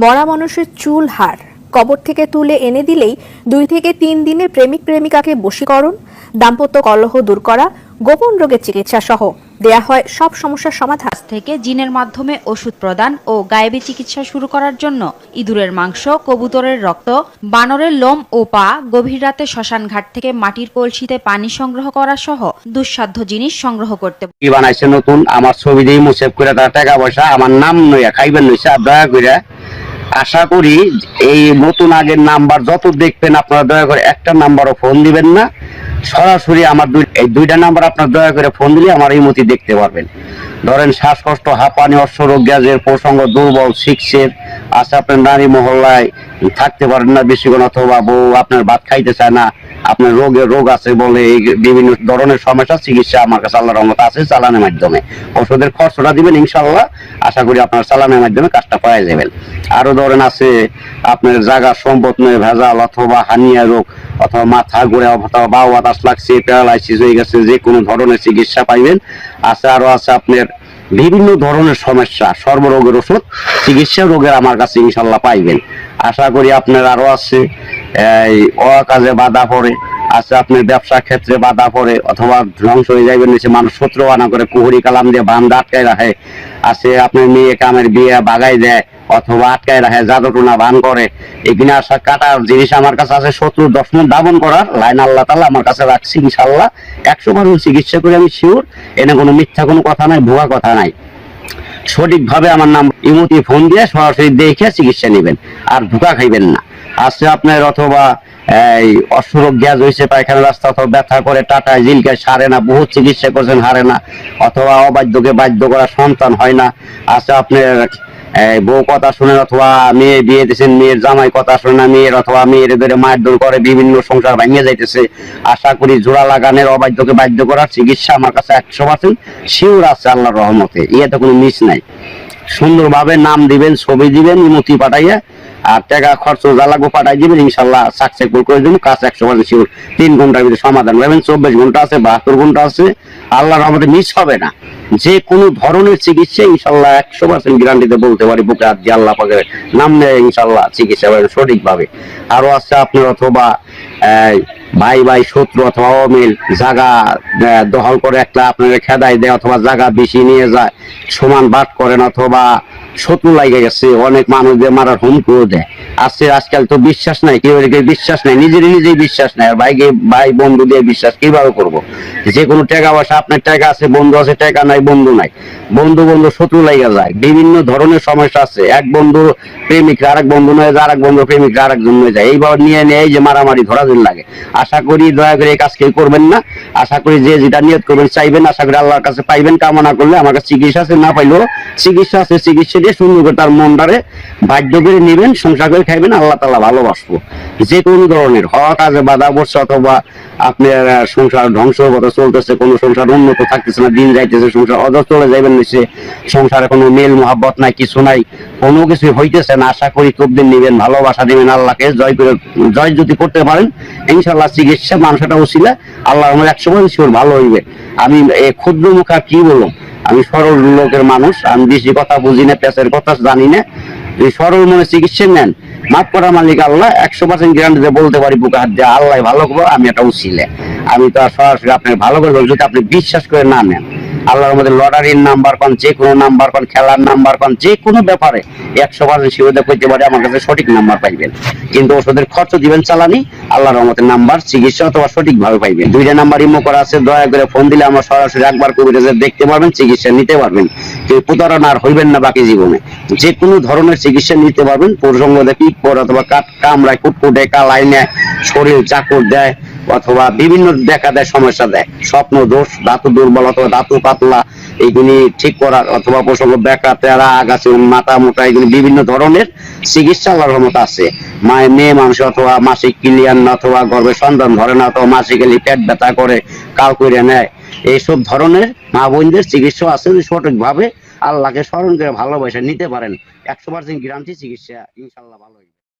মরা মানুষের চুল হাড় কবর থেকে তুলে এনে দিলেই 2 থেকে 3 দিনে প্রেমিক প্রেমিকাকে বশীকরণ, দাম্পত্য কলহ দূর করা, গোপন রোগের চিকিৎসা সহ দেয়া হয় সব সমস্যার সমাধান। থেকে জিনের মাধ্যমে ওষুধ প্রদান ও গায়েবী চিকিৎসা শুরু করার জন্য ইঁদুরের মাংস, কবুতরের রক্ত, বানরের লোম ও পা, গভীর রাতে শ্মশান ঘাট থেকে মাটির কলসিতে পানি সংগ্রহ করা সহ দুঃসাধ্য জিনিস সংগ্রহ করতে। কি বানাইছে নতুন আমার ছবি দিয়ে মুসেফ করে তার টাকা পয়সা আমার নাম নইয়া খাইবেন নইছে, দয়া করে আশা করি এই নতুন আগের নাম্বার যত দেখবেন আপনারা দয়া করে একটা নাম্বারও ফোন দিবেন না, সরাসরি আমার এই দুইটা নাম্বার আপনার দয়া করে ফোন দিলে আমার এই মতি দেখতে পারবেন। ধরেন শ্বাসকষ্ট, হাঁপানি, অশ্বরোগ, গ্যাসের প্রসঙ্গ, দুর্বল, শিক্সের আছে, আপনার নারী মহল্লায় থাকতে পারেন না বেশিক্ষণ, অথবা বউ আপনার ভাত খাইতে চায় না, আপনার রোগ আছে বলে এই বিভিন্ন ধরনের সমস্যা চিকিৎসা আমার কাছে আল্লাহর রহমতে আছে চালানের মাধ্যমে। ওষুধের খরচটা দিবেন ইনশাল্লাহ, আশা করি আপনার চালানের মাধ্যমে কাজটা পাওয়া যাবেন। আরো ধরেন আছে আপনার জায়গা সম্পদ নয় ভেজাল, অথবা হানিয়া রোগ, অথবা মাথা ঘুরে, অথবা বাউ বাতাস লাগছে, প্যারালাইসিস হয়ে গেছে, যে কোনো ধরনের চিকিৎসা পাইবেন। আছে আরো আছে আপনার বিভিন্ন ধরনের সমস্যা, সর্বরোগের ওষুধ চিকিৎসা রোগের আমার কাছে ইনশাল্লাহ পাইবেন। আশা করি আপনার আরো আছে এই অকাজে বাধা পড়ে, আছে আপনার ব্যবসা ক্ষেত্রে বাধা পড়ে, অথবা ধ্বংস হয়ে যাইবেন নিচে মানুষ শত্রু বানা করে কুহুরি কালাম দিয়ে বান্ধ আটকায় রাখে, আছে আপনার মেয়ে কামের বিয়ে বাগাই দেয় অথবা আটকায় রাখে, জাদুটুনা ভান করে, এখানে আসা কাটার জিনিস আমার কাছে আছে। শত্রুর দশমন দাবন করার লাইন আল্লাহ তাআলা আমার কাছে রাখছি ইনশাল্লাহ। 100% চিকিৎসা করে আমি শিওর, এনে কোনো মিথ্যা কোনো কথা নাই, ভুয়া কথা নাই। সঠিকভাবে আমার নাম ইমতি ফোন দিয়ে সরাসরি দেখে চিকিৎসা নেবেন, আর ধোঁকা খাইবেন না। আছে আপনার অথবা এই অশ্বরোগ, গ্যাস হয়েছে, পায়খানা রাস্তা, অথবা ব্যথা করে, টাটায় জিলকায় সারে না, বহু চিকিৎসা করছেন হারে না, অথবা অবাধ্যকে বাধ্য করা সন্তান হয় না। আছে আপনার বউ কথা শুনে, অথবা মেয়ে বিয়ে দিয়েছেন, মেয়ের জামাই কথা শুনে না, মেয়ের অথবা মেয়ের ধরে মারধর করে বিভিন্ন সংসার ভাঙিয়ে যাইতেছে। আশা করি জোড়া লাগানের, অবাধ্যকে বাধ্য করার চিকিৎসা আমার কাছে 100% শিওর আছে আল্লাহর রহমতে, ইয়েতে কোনো মিস নাই। সুন্দরভাবে নাম দিবেন, ছবি দিবেন, ইমতি পাঠাইয়া আর টাকা খরচ জ্বালাগো পাঠাই দিবেন, ইনশাল্লাহ সাকসেসফুল করে দেবো। কাজ 100% শিওর, 3 ঘন্টার ভিতরে সমাধান পাবেন। 24 ঘন্টা আছে, 72 ঘন্টা আছে, আল্লাহর রহমতে মিস হবে না। যে কোনো ধরনের চিকিৎসা ইনশাল্লাহ 100% গ্যারান্টিতে বলতে পারি, বুকে হাত দিয়ে আল্লাহ পাকের নাম নেয় ইনশাল্লাহ চিকিৎসা পাবেন সঠিকভাবে। আরো আছে আপনার অথবা ভাই ভাই শত্রু অথবা অমিল, জায়গা দখল করে একটা আপনার খেদাই দেয়, অথবা জায়গা বেশি নিয়ে যায়, সমান বাট করেন, অথবা শত্রু লাগে গেছে, অনেক মানুষদের মারার হুমকিও দেয়। আছে আজকাল তো বিশ্বাস নাই, কেউ বিশ্বাস নাই, নিজেই বিশ্বাস নাই, আর ভাই বন্ধু দিয়ে বিশ্বাস কিভাবে করবো? যে কোনো টাকা পয়সা, আপনার টাকা আছে বন্ধু আছে, টাকা নাই বন্ধু নাই, বন্ধু শত্রু লাগে যায়, বিভিন্ন ধরনের সমস্যা আছে। এক বন্ধু প্রেমিকরা আরেক বন্ধু নয় যায়, আরেক বন্ধু প্রেমিকরা আরেকজন হয়ে যায়, এইভাবে নিয়ে এই যে মারামারি ধরাধরি লাগে। আশা করি দয়া করে এই কাজ কেউ করবেন না। আশা করি যে যেটা নিয়ত করবেন চাইবেন, আশা করি আল্লাহর কাছে পাইবেন। কামনা করলে আমার কাছে চিকিৎসা আছে, না পাইলেও চিকিৎসা আছে, চিকিৎসা দিয়ে সুন্দর করে তার মনটারে বাধ্য করে নেবেন, সংসার করে খাইবেন, আল্লাহ তাআলা ভালোবাসবো। যে কোনো ধরনের হওয়া কাজে বাধা পড়ছে, অথবা আপনার সংসার ধ্বংসের কথা চলতেছে, কোনো সংসার উন্নত থাকতেছে না, দিন যাইতেছে, সংসার অধ চলে যাইবেন নিচে, সংসারে কোনো মেল মহাব্বত নাই, কিছু নাই, কোনো কিছু হইতেছে না, আশা করি তবদিন নিবেন, ভালোবাসা দিবেন, আল্লাহকে জয় যদি করতে পারেন ইনশাল্লাহ চিকিৎসা মানুষটা উচিলে আল্লাহ আমার 100% শিওর ভালো হইবে। আমি ক্ষুদ্র মুখা কি বললাম, আমি সরল লোকের মানুষ, আমি বেশি কথা বুঝি না, পেঁচের কথা জানি না। এই সরল মনে চিকিৎসা নেন, মাফ করা মালিক আল্লাহ, 100% গ্যারান্টি বলতে পারি বুকে হাত দিয়ে আল্লাহ ভালো করবো। আমি একটা উচিলে, আমি তো সরাসরি আপনার ভালো করে যদি আপনি বিশ্বাস করে না নেন, আল্লাহর মধ্যে লটারির নাম্বার পান, যে কোনো নাম্বার পান, খেলার নাম্বার পান, যে কোনো ব্যাপারে 100% শিরোধা করতে পারে আমার কাছে সঠিক নাম্বার পাইবেন। কিন্তু ওষুধের খরচ দিবেন চালানি, আল্লাহর রহমতে নাম্বার চিকিৎসা অথবা সঠিকভাবে পাইবেন। 2টা নাম্বার ইমো করা আছে, দয়া করে ফোন দিলে আমার সরাসরি একবার কবিরাজে দেখতে পারবেন, চিকিৎসা নিতে পারবেন। কেউ প্রতারণা আর হইবেন না বাকি জীবনে, যে কোনো ধরনের চিকিৎসা নিতে পারবেন। প্রসঙ্গ দেখি পর অথবা কামড়ায়, কুটকুটে, কালাই নেয়, শরীর চাকর দেয়, অথবা বিভিন্ন দেখা দেয়, সমস্যা দেয়, স্বপ্ন দোষ, ধাতু দুর্বল অথবা ধাতু পাতলা, এইগুলি ঠিক করার, অথবা প্রসঙ্গ বেকা তেরা আগাছে, মাথা মোটা, এগুলি বিভিন্ন ধরনের চিকিৎসা আল্লাহর রহমত আছে। মেয়ে মানুষ অথবা মাসিক ক্লিয়ার না, অথবা গর্ভে সন্তান ধরে না, অথবা মাসিক এলি পেট ব্যথা করে, কাল করে নেয়, এইসব ধরনের মা বোনদের চিকিৎসা আছে। সঠিকভাবে আল্লাহকে স্মরণ করে ভালোবাসা নিতে পারেন, 100% গ্যারান্টি চিকিৎসা ইনশাল্লাহ ভালো।